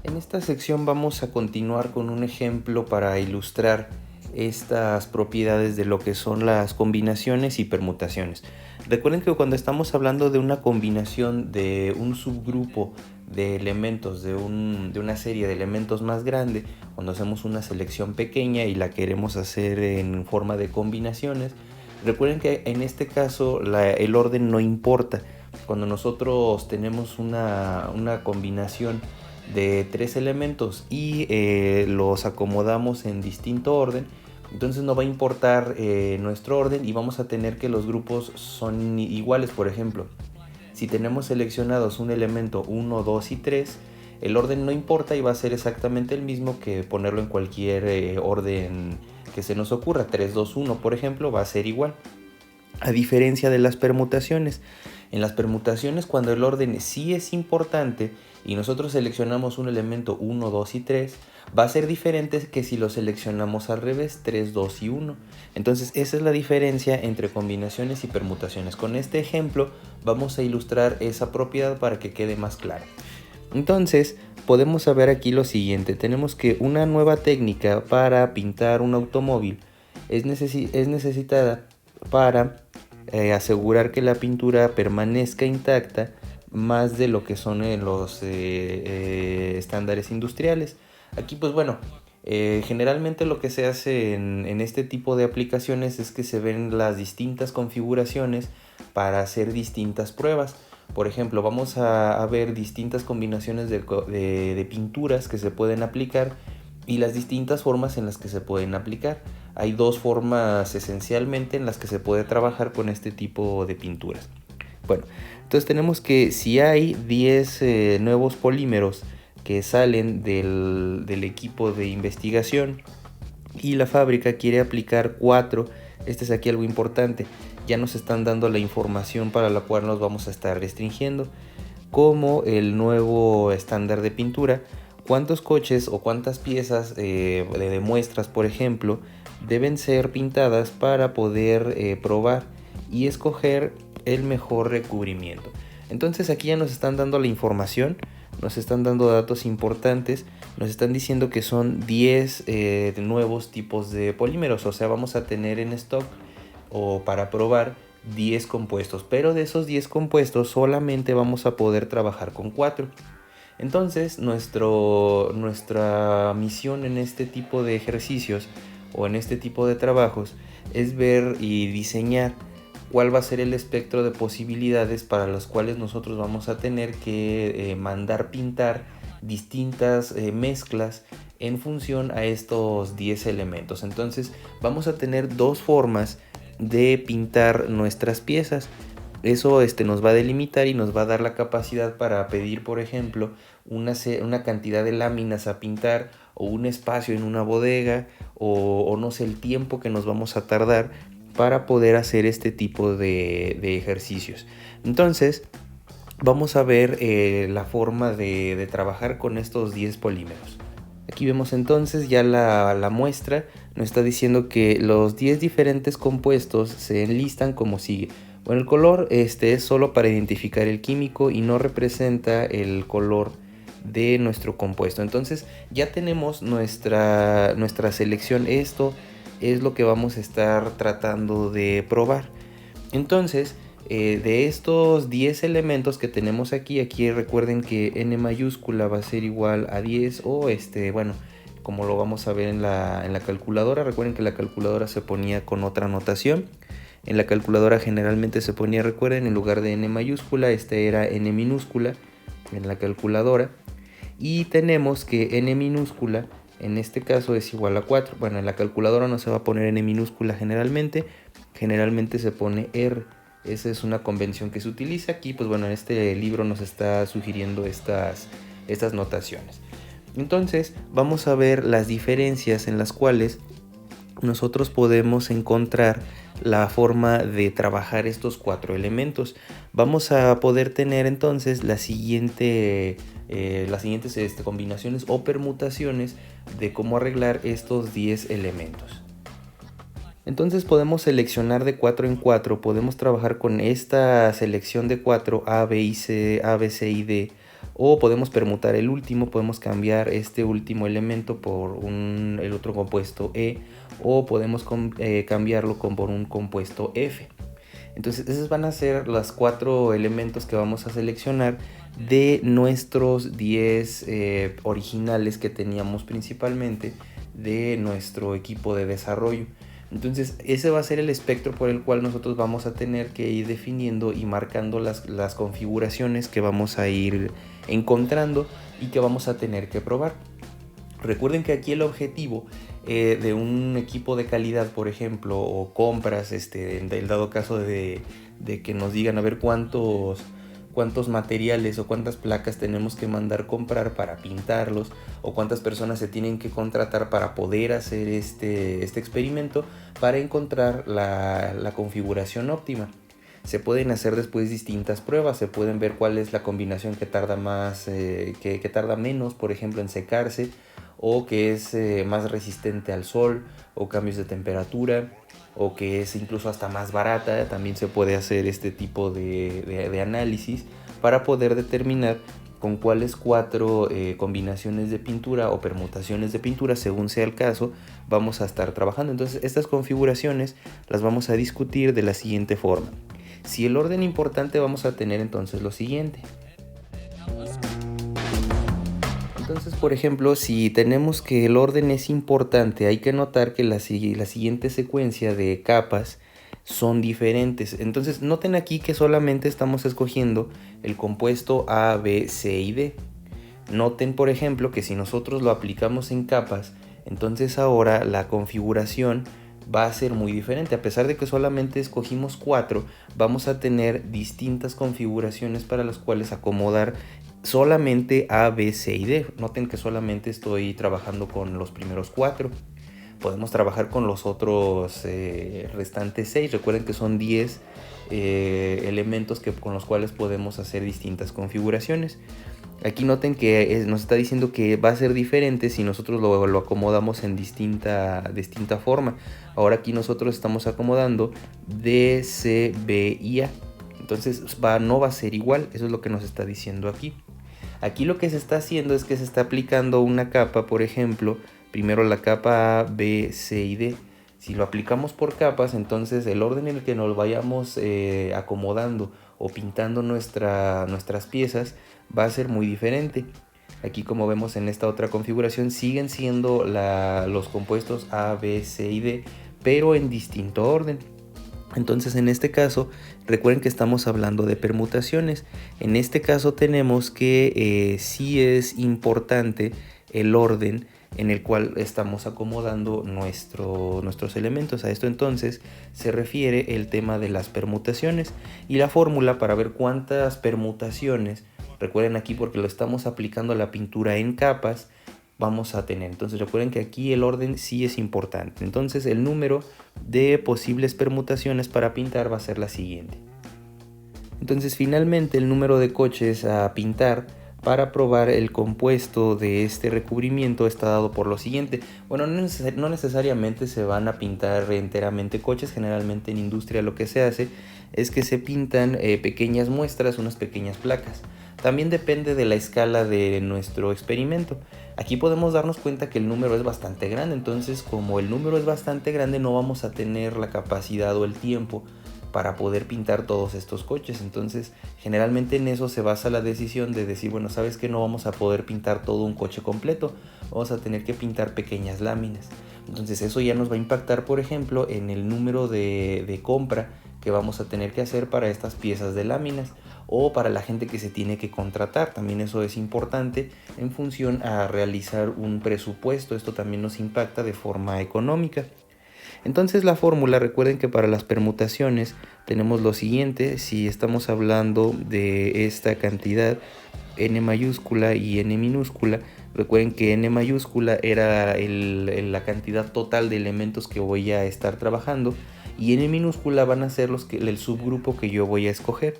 En esta sección vamos a continuar con un ejemplo para ilustrar estas propiedades de lo que son las combinaciones y permutaciones. Recuerden que cuando estamos hablando de una combinación de un subgrupo de elementos de una serie de elementos más grande, cuando hacemos una selección pequeña y la queremos hacer en forma de combinaciones, recuerden que en este caso el orden no importa. Cuando nosotros tenemos una combinación de tres elementos y los acomodamos en distinto orden, entonces no va a importar nuestro orden y vamos a tener que los grupos son iguales. Por ejemplo, si tenemos seleccionados un elemento 1, 2 y 3, el orden no importa y va a ser exactamente el mismo que ponerlo en cualquier orden que se nos ocurra. 3, 2, 1, por ejemplo, va a ser igual. A diferencia de las permutaciones. En las permutaciones, cuando el orden sí es importante y nosotros seleccionamos un elemento 1, 2 y 3, va a ser diferente que si lo seleccionamos al revés, 3, 2 y 1. Entonces esa es la diferencia entre combinaciones y permutaciones. Con este ejemplo vamos a ilustrar esa propiedad para que quede más clara. Entonces podemos saber aquí lo siguiente. Tenemos que una nueva técnica para pintar un automóvil es necesitada para asegurar que la pintura permanezca intacta más de lo que son los estándares industriales. Aquí pues bueno, generalmente lo que se hace en este tipo de aplicaciones es que se ven las distintas configuraciones para hacer distintas pruebas. Por ejemplo, vamos a ver distintas combinaciones de pinturas que se pueden aplicar y las distintas formas en las que se pueden aplicar. Hay dos formas esencialmente en las que se puede trabajar con este tipo de pinturas. Bueno, entonces tenemos que si hay 10 nuevos polímeros que salen del equipo de investigación y la fábrica quiere aplicar 4, este es aquí algo importante, ya nos están dando la información para la cual nos vamos a estar restringiendo, como el nuevo estándar de pintura, cuántos coches o cuántas piezas de muestras, por ejemplo, deben ser pintadas para poder probar y escoger el mejor recubrimiento. Entonces aquí ya nos están dando la información, nos están dando datos importantes, nos están diciendo que son 10 nuevos tipos de polímeros, o sea, vamos a tener en stock o para probar 10 compuestos, pero de esos 10 compuestos solamente vamos a poder trabajar con 4. Entonces nuestra misión en este tipo de ejercicios o en este tipo de trabajos es ver y diseñar cuál va a ser el espectro de posibilidades para las cuales nosotros vamos a tener que mandar pintar distintas mezclas en función a estos 10 elementos. Entonces vamos a tener dos formas de pintar nuestras piezas. Eso nos va a delimitar y nos va a dar la capacidad para pedir, por ejemplo, una cantidad de láminas a pintar o un espacio en una bodega o no sé, el tiempo que nos vamos a tardar para poder hacer este tipo de ejercicios. Entonces vamos a ver la forma de trabajar con estos 10 polímeros. Aquí vemos entonces ya la muestra, nos está diciendo que los 10 diferentes compuestos se enlistan como sigue. Bueno, el color es solo para identificar el químico y no representa el color de nuestro compuesto. Entonces ya tenemos nuestra selección. Esto es lo que vamos a estar tratando de probar. Entonces, de estos 10 elementos que tenemos aquí recuerden que n mayúscula va a ser igual a 10 o bueno, como lo vamos a ver en la calculadora. Recuerden que la calculadora se ponía con otra notación. En la calculadora generalmente se ponía, recuerden, en lugar de n mayúscula, era n minúscula en la calculadora. Y tenemos que n minúscula en este caso es igual a 4. Bueno, en la calculadora no se va a poner n minúscula generalmente se pone r. Esa es una convención que se utiliza aquí. Pues bueno, en este libro nos está sugiriendo estas notaciones. Entonces vamos a ver las diferencias en las cuales nosotros podemos encontrar la forma de trabajar estos 4 elementos. Vamos a poder tener entonces las siguientes combinaciones o permutaciones de cómo arreglar estos 10 elementos. Entonces podemos seleccionar de 4 en 4, podemos trabajar con esta selección de 4 A, B, C y D o podemos permutar el último, podemos cambiar este último elemento por el otro compuesto E, o podemos cambiarlo por un compuesto F. Entonces esos van a ser los 4 elementos que vamos a seleccionar de nuestros 10 originales que teníamos principalmente de nuestro equipo de desarrollo. Entonces ese va a ser el espectro por el cual nosotros vamos a tener que ir definiendo y marcando las configuraciones que vamos a ir encontrando y que vamos a tener que probar. Recuerden que aquí el objetivo de un equipo de calidad, por ejemplo, o compras, en el dado caso de que nos digan a ver cuántos materiales o cuántas placas tenemos que mandar comprar para pintarlos, o cuántas personas se tienen que contratar para poder hacer este experimento, para encontrar la configuración óptima. Se pueden hacer después distintas pruebas, se pueden ver cuál es la combinación que tarda más, que tarda menos, por ejemplo, en secarse, o que es más resistente al sol o cambios de temperatura, o que es incluso hasta más barata. También se puede hacer este tipo de análisis para poder determinar con cuáles 4 combinaciones de pintura o permutaciones de pintura, según sea el caso, vamos a estar trabajando. Entonces estas configuraciones las vamos a discutir de la siguiente forma. Si el orden importante, vamos a tener entonces lo siguiente. Entonces, por ejemplo, si tenemos que el orden es importante, hay que notar que la siguiente secuencia de capas son diferentes. Entonces, noten aquí que solamente estamos escogiendo el compuesto A, B, C y D. Noten, por ejemplo, que si nosotros lo aplicamos en capas, entonces ahora la configuración va a ser muy diferente. A pesar de que solamente escogimos 4, vamos a tener distintas configuraciones para las cuales acomodar solamente A, B, C y D. Noten que solamente estoy trabajando con los primeros 4. Podemos trabajar con los otros restantes 6. Recuerden que son 10 elementos con los cuales podemos hacer distintas configuraciones. Aquí noten que nos está diciendo que va a ser diferente si nosotros lo acomodamos en distinta forma. Ahora aquí nosotros estamos acomodando D, C, B y A. Entonces no va a ser igual. Eso es lo que nos está diciendo aquí. Aquí lo que se está haciendo es que se está aplicando una capa, por ejemplo, primero la capa A, B, C y D. Si lo aplicamos por capas, entonces el orden en el que nos vayamos acomodando o pintando nuestras piezas va a ser muy diferente. Aquí, como vemos en esta otra configuración, siguen siendo los compuestos A, B, C y D, pero en distinto orden. Entonces, en este caso, recuerden que estamos hablando de permutaciones. En este caso tenemos que sí es importante el orden en el cual estamos acomodando nuestros elementos. A esto entonces se refiere el tema de las permutaciones y la fórmula para ver cuántas permutaciones, recuerden aquí porque lo estamos aplicando a la pintura en capas, vamos a tener. Entonces recuerden que aquí el orden sí es importante. Entonces el número de posibles permutaciones para pintar va a ser la siguiente. Entonces finalmente el número de coches a pintar para probar el compuesto de este recubrimiento está dado por lo siguiente. Bueno, no necesariamente se van a pintar enteramente coches. Generalmente en industria lo que se hace es que se pintan pequeñas muestras, unas pequeñas placas. También depende de la escala de nuestro experimento. Aquí podemos darnos cuenta que el número es bastante grande. Entonces, como el número es bastante grande, no vamos a tener la capacidad o el tiempo para poder pintar todos estos coches. Entonces generalmente en eso se basa la decisión de decir, bueno, sabes que no vamos a poder pintar todo un coche completo, vamos a tener que pintar pequeñas láminas. Entonces eso ya nos va a impactar, por ejemplo, en el número de compra que vamos a tener que hacer para estas piezas de láminas, o para la gente que se tiene que contratar. También eso es importante en función a realizar un presupuesto. Esto también nos impacta de forma económica. Entonces la fórmula, recuerden que para las permutaciones tenemos lo siguiente. Si estamos hablando de esta cantidad n mayúscula y n minúscula, recuerden que n mayúscula era la cantidad total de elementos que voy a estar trabajando, y n minúscula van a ser el subgrupo que yo voy a escoger.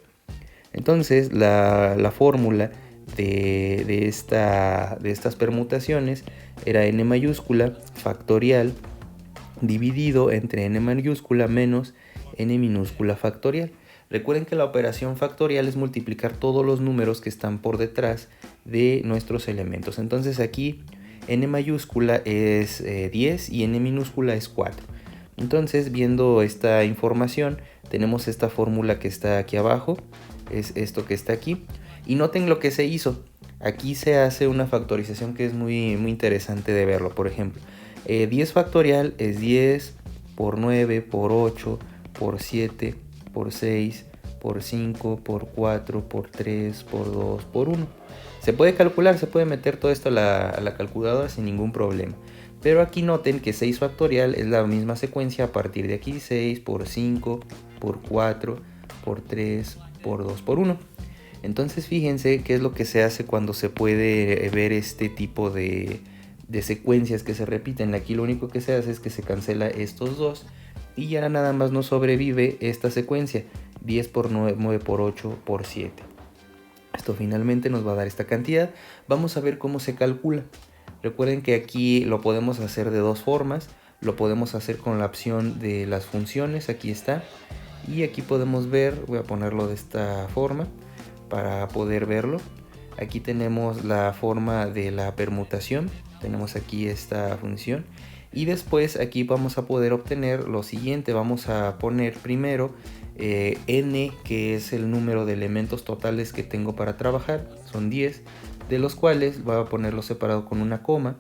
Entonces la fórmula de estas permutaciones era n mayúscula factorial dividido entre n mayúscula menos n minúscula factorial. Recuerden que la operación factorial es multiplicar todos los números que están por detrás de nuestros elementos. Entonces aquí n mayúscula es 10 y n minúscula es 4. Entonces, viendo esta información, tenemos esta fórmula que está aquí abajo, es esto que está aquí. Y noten lo que se hizo. Aquí se hace una factorización que es muy interesante de verlo. Por ejemplo, 10 factorial es 10 por 9, por 8, por 7, por 6, por 5, por 4, por 3, por 2, por 1. Se puede calcular, se puede meter todo esto a la calculadora sin ningún problema. Pero aquí noten que 6 factorial es la misma secuencia a partir de aquí. 6 por 5, por 4, por 3, por 2, por 1. Entonces fíjense qué es lo que se hace cuando se puede ver este tipo de secuencias que se repiten. Aquí lo único que se hace es que se cancela estos dos y ya nada más nos sobrevive esta secuencia. 10 por 9, 9 por 8 por 7. Esto finalmente nos va a dar esta cantidad. Vamos a ver cómo se calcula. Recuerden que aquí lo podemos hacer de dos formas. Lo podemos hacer con la opción de las funciones, aquí está. Y aquí podemos ver, voy a ponerlo de esta forma para poder verlo. Aquí tenemos la forma de la permutación. Tenemos aquí esta función. Y después aquí vamos a poder obtener lo siguiente. Vamos a poner primero n, que es el número de elementos totales que tengo para trabajar. Son 10, de los cuales voy a ponerlo separado con una coma.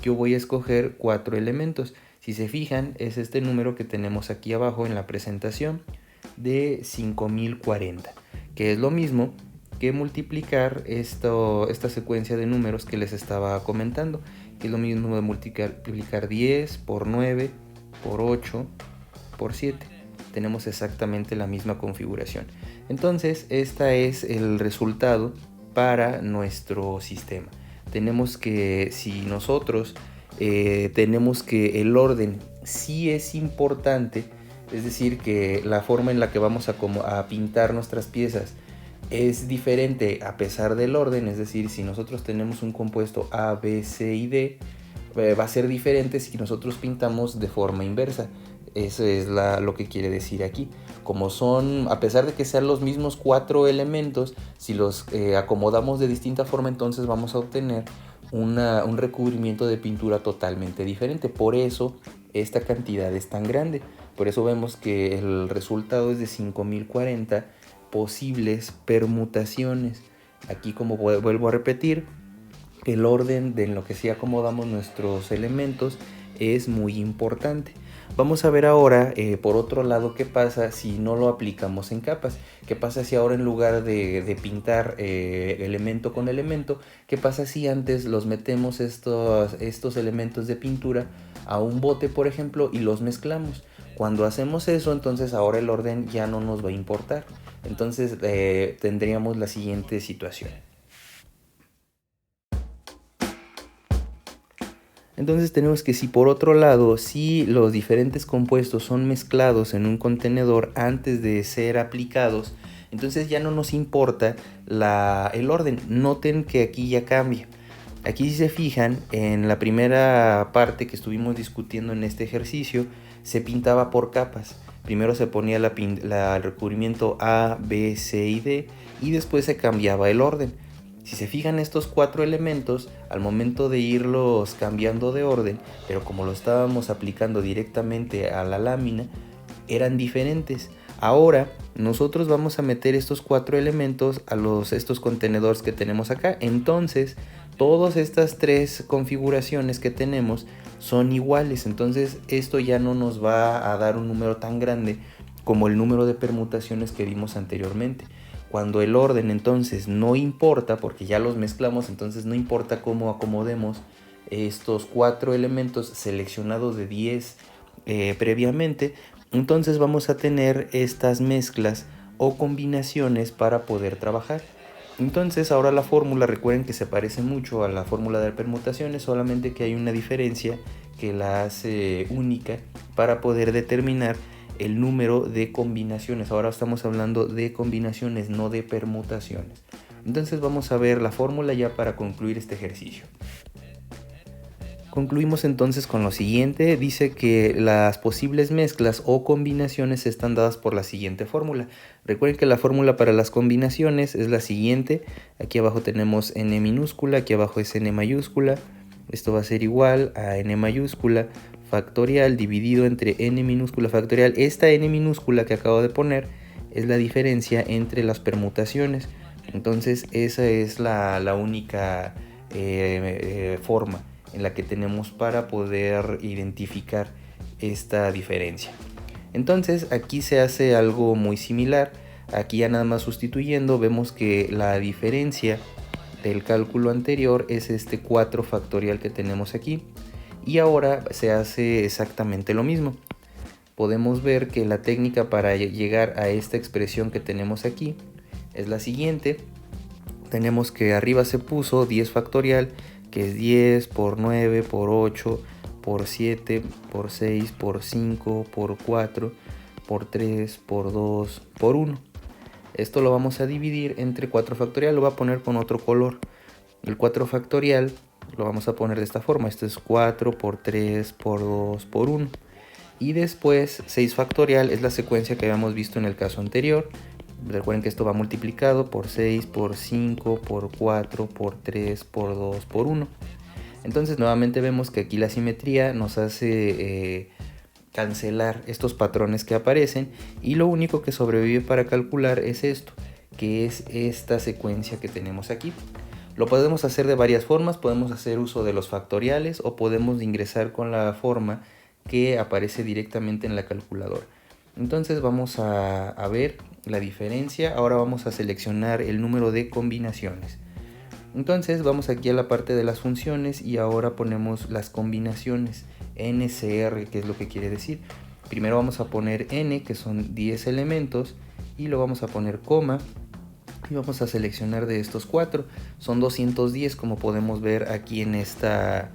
Yo voy a escoger 4 elementos. Si se fijan, es este número que tenemos aquí abajo en la presentación de 5040, que es lo mismo que multiplicar esta secuencia de números que les estaba comentando, que es lo mismo de multiplicar 10 por 9 por 8 por 7. Tenemos exactamente la misma configuración. Entonces, este es el resultado para nuestro sistema. Tenemos que, si nosotros tenemos que el orden sí es importante, es decir, que la forma en la que vamos a pintar nuestras piezas es diferente a pesar del orden, es decir, si nosotros tenemos un compuesto A, B, C y D, va a ser diferente si nosotros pintamos de forma inversa. Eso es lo que quiere decir aquí. Como son, a pesar de que sean los mismos 4 elementos, si los acomodamos de distinta forma, entonces vamos a obtener un recubrimiento de pintura totalmente diferente. Por eso esta cantidad es tan grande. Por eso vemos que el resultado es de 5040 posibles permutaciones. Aquí, como vuelvo a repetir, el orden de en lo que sí acomodamos nuestros elementos es muy importante. Vamos a ver ahora, por otro lado, qué pasa si no lo aplicamos en capas. ¿Qué pasa si ahora en lugar de pintar elemento con elemento, qué pasa si antes los metemos estos elementos de pintura a un bote, por ejemplo, y los mezclamos? Cuando hacemos eso, entonces ahora el orden ya no nos va a importar. Entonces tendríamos la siguiente situación. Entonces tenemos que si por otro lado, si los diferentes compuestos son mezclados en un contenedor antes de ser aplicados, entonces ya no nos importa el orden. Noten que aquí ya cambia. Aquí si se fijan, en la primera parte que estuvimos discutiendo en este ejercicio, se pintaba por capas. Primero se ponía el recubrimiento A, B, C y D y después se cambiaba el orden. Si se fijan, estos 4 elementos, al momento de irlos cambiando de orden, pero como lo estábamos aplicando directamente a la lámina, eran diferentes. Ahora nosotros vamos a meter estos 4 elementos a estos contenedores que tenemos acá. Entonces todas estas 3 configuraciones que tenemos son iguales. Entonces esto ya no nos va a dar un número tan grande como el número de permutaciones que vimos anteriormente. Cuando el orden entonces no importa, porque ya los mezclamos, entonces no importa cómo acomodemos estos 4 elementos seleccionados de 10 previamente, entonces vamos a tener estas mezclas o combinaciones para poder trabajar. Entonces ahora la fórmula, recuerden que se parece mucho a la fórmula de permutaciones, solamente que hay una diferencia que la hace única para poder determinar el número de combinaciones. Ahora estamos hablando de combinaciones, no de permutaciones. Entonces vamos a ver la fórmula ya para concluir este ejercicio. Concluimos entonces con lo siguiente. Dice que las posibles mezclas o combinaciones están dadas por la siguiente fórmula. Recuerden que la fórmula para las combinaciones es la siguiente. Aquí abajo tenemos n minúscula, aquí abajo es n mayúscula. Esto va a ser igual a n mayúscula factorial dividido entre n minúscula factorial. Esta n minúscula que acabo de poner es la diferencia entre las permutaciones. Entonces esa es la única forma en la que tenemos para poder identificar esta diferencia. Entonces aquí se hace algo muy similar. Aquí ya nada más sustituyendo vemos que la diferencia del cálculo anterior es este 4 factorial que tenemos aquí, y ahora se hace exactamente lo mismo. Podemos ver que la técnica para llegar a esta expresión que tenemos aquí es la siguiente. Tenemos que arriba se puso 10 factorial, que es 10 por 9 por 8 por 7 por 6 por 5 por 4 por 3 por 2 por 1. Esto lo vamos a dividir entre 4 factorial, lo voy a poner con otro color. El 4 factorial lo vamos a poner de esta forma. Esto es 4 por 3 por 2 por 1. Y después 6 factorial es la secuencia que habíamos visto en el caso anterior. Recuerden que esto va multiplicado por 6, por 5, por 4, por 3, por 2, por 1. Entonces nuevamente vemos que aquí la simetría nos hace cancelar estos patrones que aparecen, y lo único que sobrevive para calcular es esto, que es esta secuencia que tenemos aquí. Lo podemos hacer de varias formas. Podemos hacer uso de los factoriales o podemos ingresar con la forma que aparece directamente en la calculadora. Entonces vamos a ver la diferencia. Ahora vamos a seleccionar el número de combinaciones. Entonces vamos aquí a la parte de las funciones y ahora ponemos las combinaciones NCR, que es lo que quiere decir. Primero vamos a poner n, que son 10 elementos, y lo vamos a poner coma, y vamos a seleccionar de estos 4. Son 210, como podemos ver aquí en esta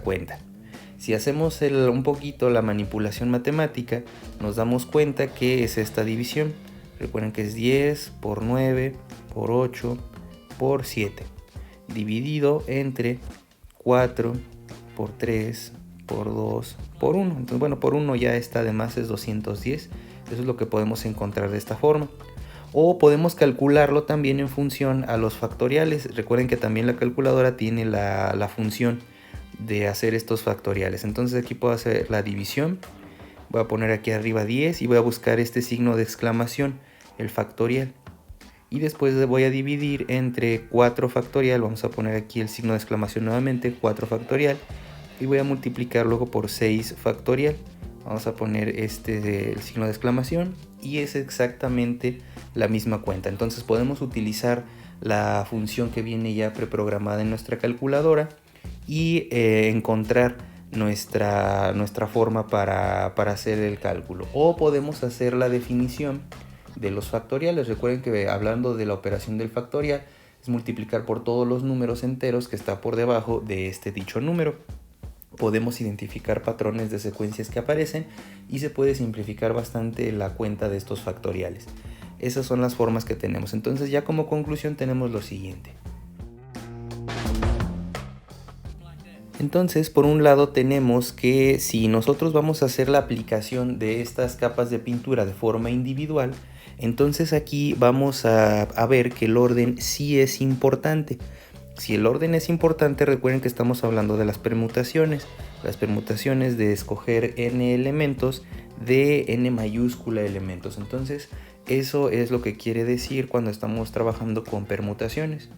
cuenta. Si hacemos un poquito la manipulación matemática, nos damos cuenta que es esta división. Recuerden que es 10 por 9 por 8 por 7, dividido entre 4 por 3 por 2 por 1. Entonces, bueno, por 1 ya está de más, es 210. Eso es lo que podemos encontrar de esta forma. O podemos calcularlo también en función a los factoriales. Recuerden que también la calculadora tiene la función de hacer estos factoriales. Entonces aquí puedo hacer la división. Voy a poner aquí arriba 10 y voy a buscar este signo de exclamación, el factorial. Y después voy a dividir entre 4 factorial. Vamos a poner aquí el signo de exclamación nuevamente, 4 factorial. Y voy a multiplicar luego por 6 factorial. Vamos a poner el signo de exclamación y es exactamente la misma cuenta. Entonces podemos utilizar la función que viene ya preprogramada en nuestra calculadora y encontrar nuestra forma para hacer el cálculo. O podemos hacer la definición de los factoriales. Recuerden que hablando de la operación del factorial es multiplicar por todos los números enteros que está por debajo de este dicho número. Podemos identificar patrones de secuencias que aparecen y se puede simplificar bastante la cuenta de estos factoriales. Esas son las formas que tenemos. Entonces ya como conclusión tenemos lo siguiente. Entonces, por un lado tenemos que si nosotros vamos a hacer la aplicación de estas capas de pintura de forma individual, entonces aquí vamos a ver que el orden sí es importante. Si el orden es importante, recuerden que estamos hablando de las permutaciones de escoger n elementos de n mayúscula elementos. Entonces, eso es lo que quiere decir cuando estamos trabajando con permutaciones.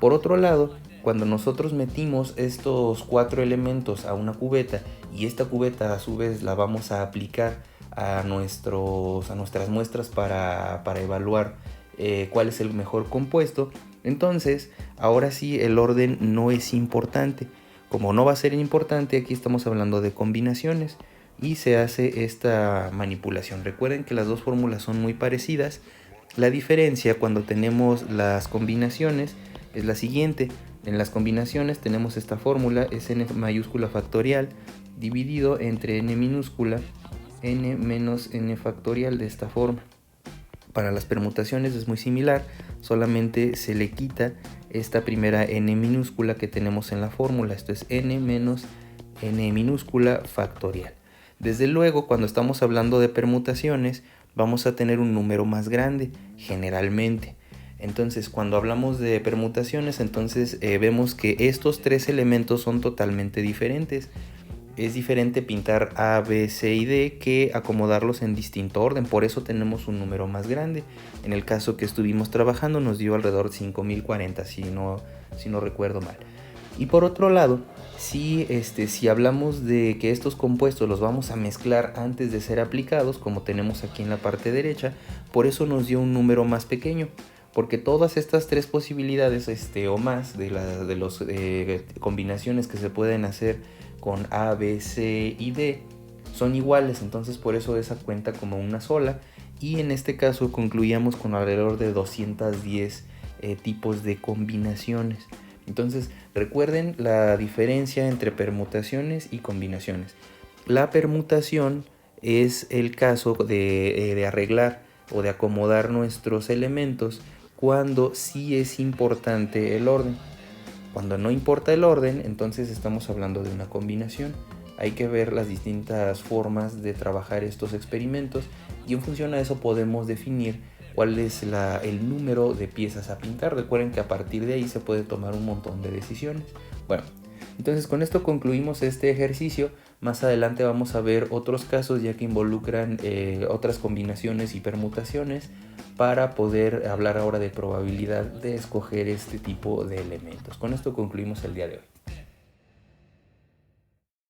Por otro lado, cuando nosotros metimos estos 4 elementos a una cubeta y esta cubeta a su vez la vamos a aplicar a nuestras muestras para evaluar cuál es el mejor compuesto, entonces ahora sí el orden no es importante. Como no va a ser importante, aquí estamos hablando de combinaciones y se hace esta manipulación. Recuerden que las dos fórmulas son muy parecidas. La diferencia cuando tenemos las combinaciones es la siguiente. En las combinaciones tenemos esta fórmula, es n mayúscula factorial dividido entre n minúscula n menos n factorial, de esta forma. Para las permutaciones es muy similar, solamente se le quita esta primera n minúscula que tenemos en la fórmula. Esto es n menos n minúscula factorial. Desde luego, cuando estamos hablando de permutaciones, vamos a tener un número más grande, generalmente. Entonces, cuando hablamos de permutaciones, entonces vemos que estos tres elementos son totalmente diferentes. Es diferente pintar A, B, C y D que acomodarlos en distinto orden, por eso tenemos un número más grande. En el caso que estuvimos trabajando nos dio alrededor de 5040, si no recuerdo mal. Y por otro lado, si hablamos de que estos compuestos los vamos a mezclar antes de ser aplicados, como tenemos aquí en la parte derecha, por eso nos dio un número más pequeño, porque todas estas tres posibilidades o más de las combinaciones que se pueden hacer con A, B, C y D son iguales, entonces por eso esa cuenta como una sola, y en este caso concluíamos con alrededor de 210 tipos de combinaciones. Entonces recuerden la diferencia entre permutaciones y combinaciones. La permutación es el caso de arreglar o de acomodar nuestros elementos cuando sí es importante el orden. Cuando no importa el orden, entonces estamos hablando de una combinación. Hay que ver las distintas formas de trabajar estos experimentos y en función a eso podemos definir cuál es el número de piezas a pintar. Recuerden que a partir de ahí se puede tomar un montón de decisiones. Bueno, entonces con esto concluimos este ejercicio. Más adelante vamos a ver otros casos ya que involucran otras combinaciones y permutaciones para poder hablar ahora de probabilidad de escoger este tipo de elementos. Con esto concluimos el día de hoy.